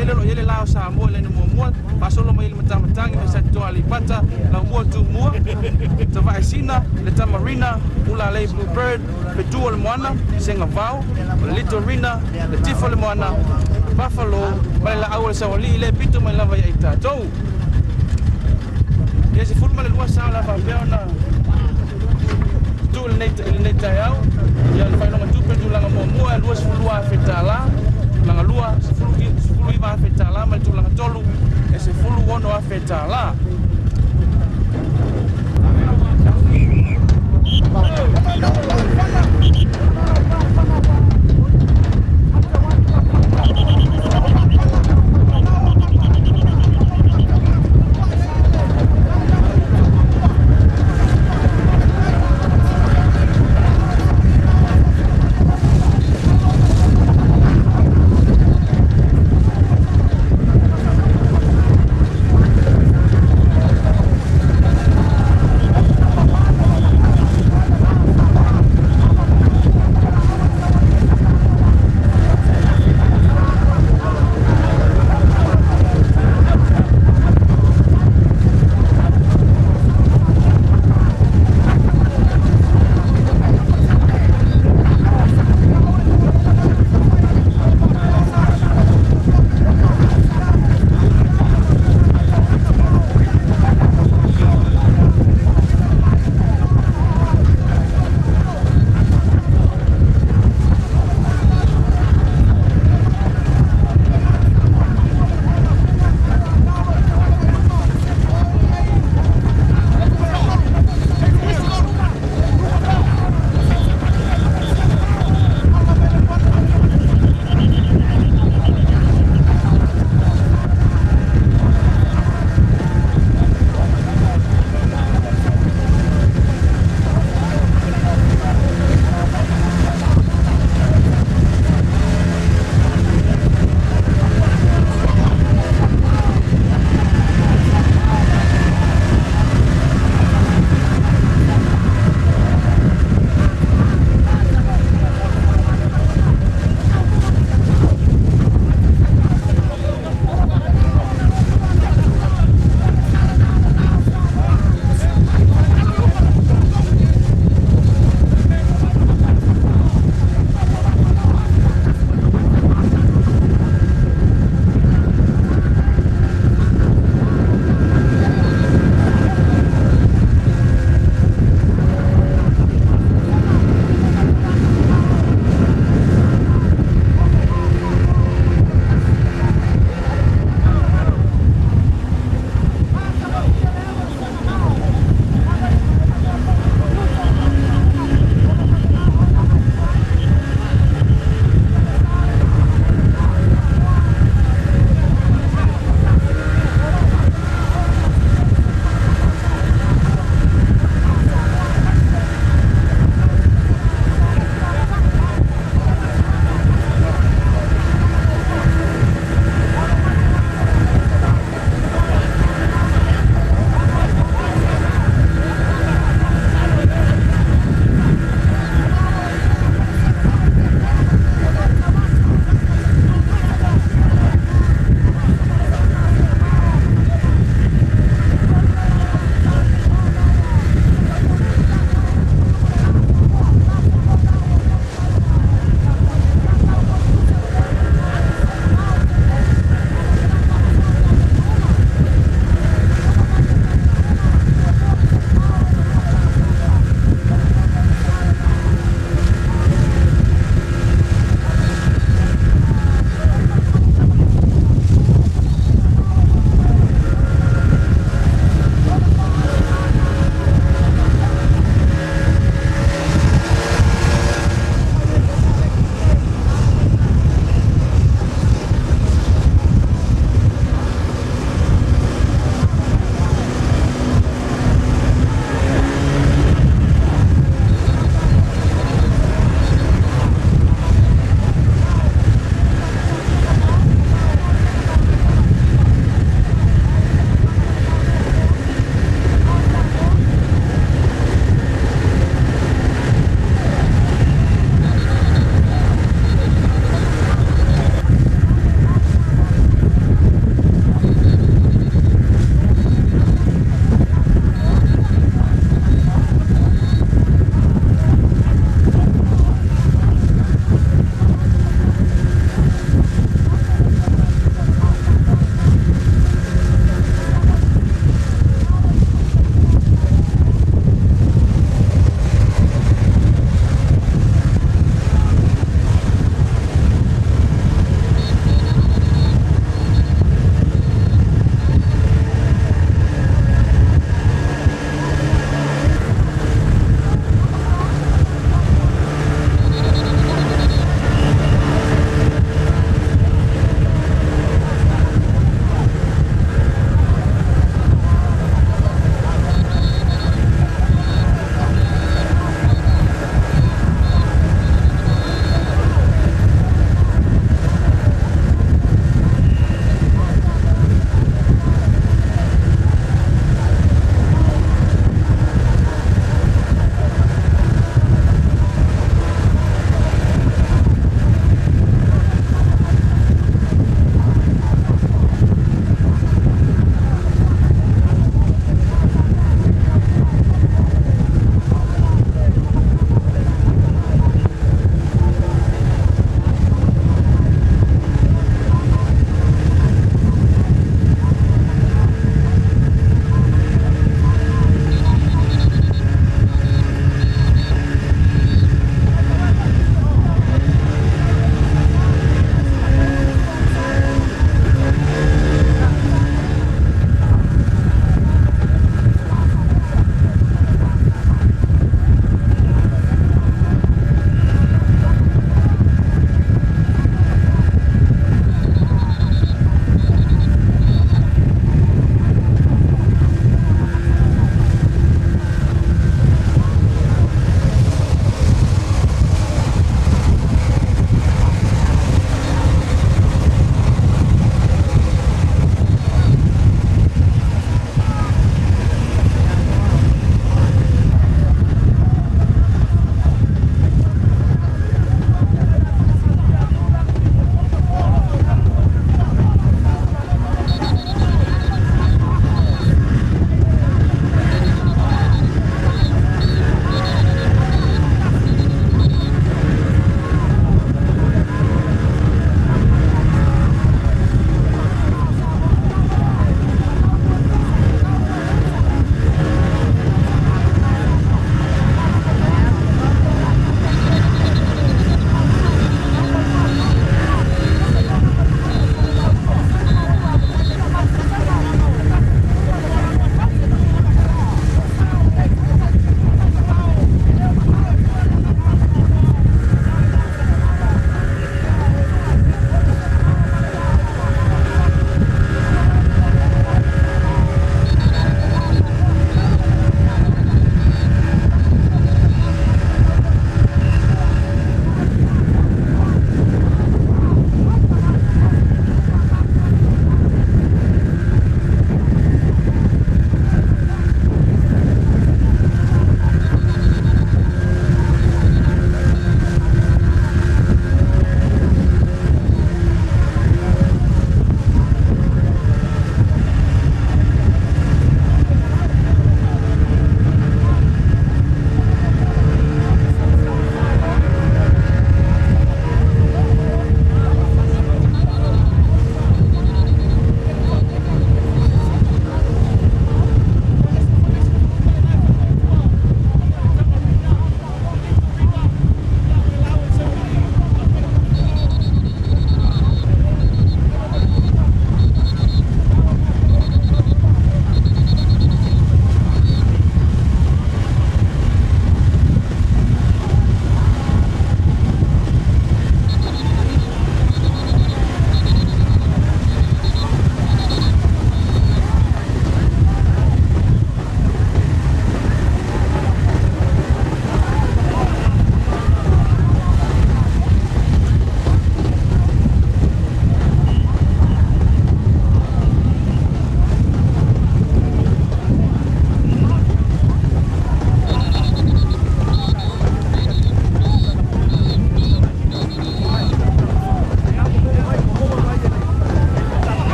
ele lao sa mo le mo mo pasolo mai le matamatang sa to alipata la mo tu mo to vai sina le tamarina ula le bluebird petu le moana senga vau little rina le tifo le moana buffalo mai la awal sa wali le pitu mai lava ya ita to ye se fulma le lua sa la va peona tu le neta yao ya le faino tu pe tu la mo mo lua se lua fetala langa lua se fulu iba fetala mai tu langa tolu e se fulu wono a fetala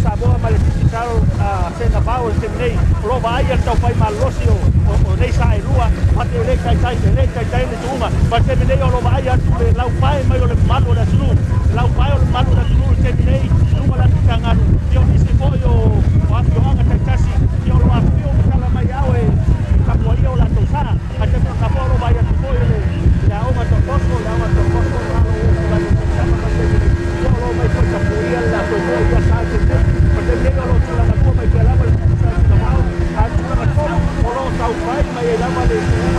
Samoa ma le titaro se na pau te nei lo vai al tau pai malosio o o nei sa e lua ate le kai tai le tunga pa te nei o lo vai atu le lau pai mai o le malu le sulu lau pai o le malu le sulu te nei tunga la tanga io mi si voglio atu anga tai tasi io lo afio kala mai awe ka mo io la tosa ate no ka polo vai atu foi le la oma to kosko la oma to kosko la o la sama ka te io lo mai ko ka puia la to ia sa te pa te nei o lo tula la ko mai ke la ma le sa ka mau atu ka ko o lo tau pai mai e la ma le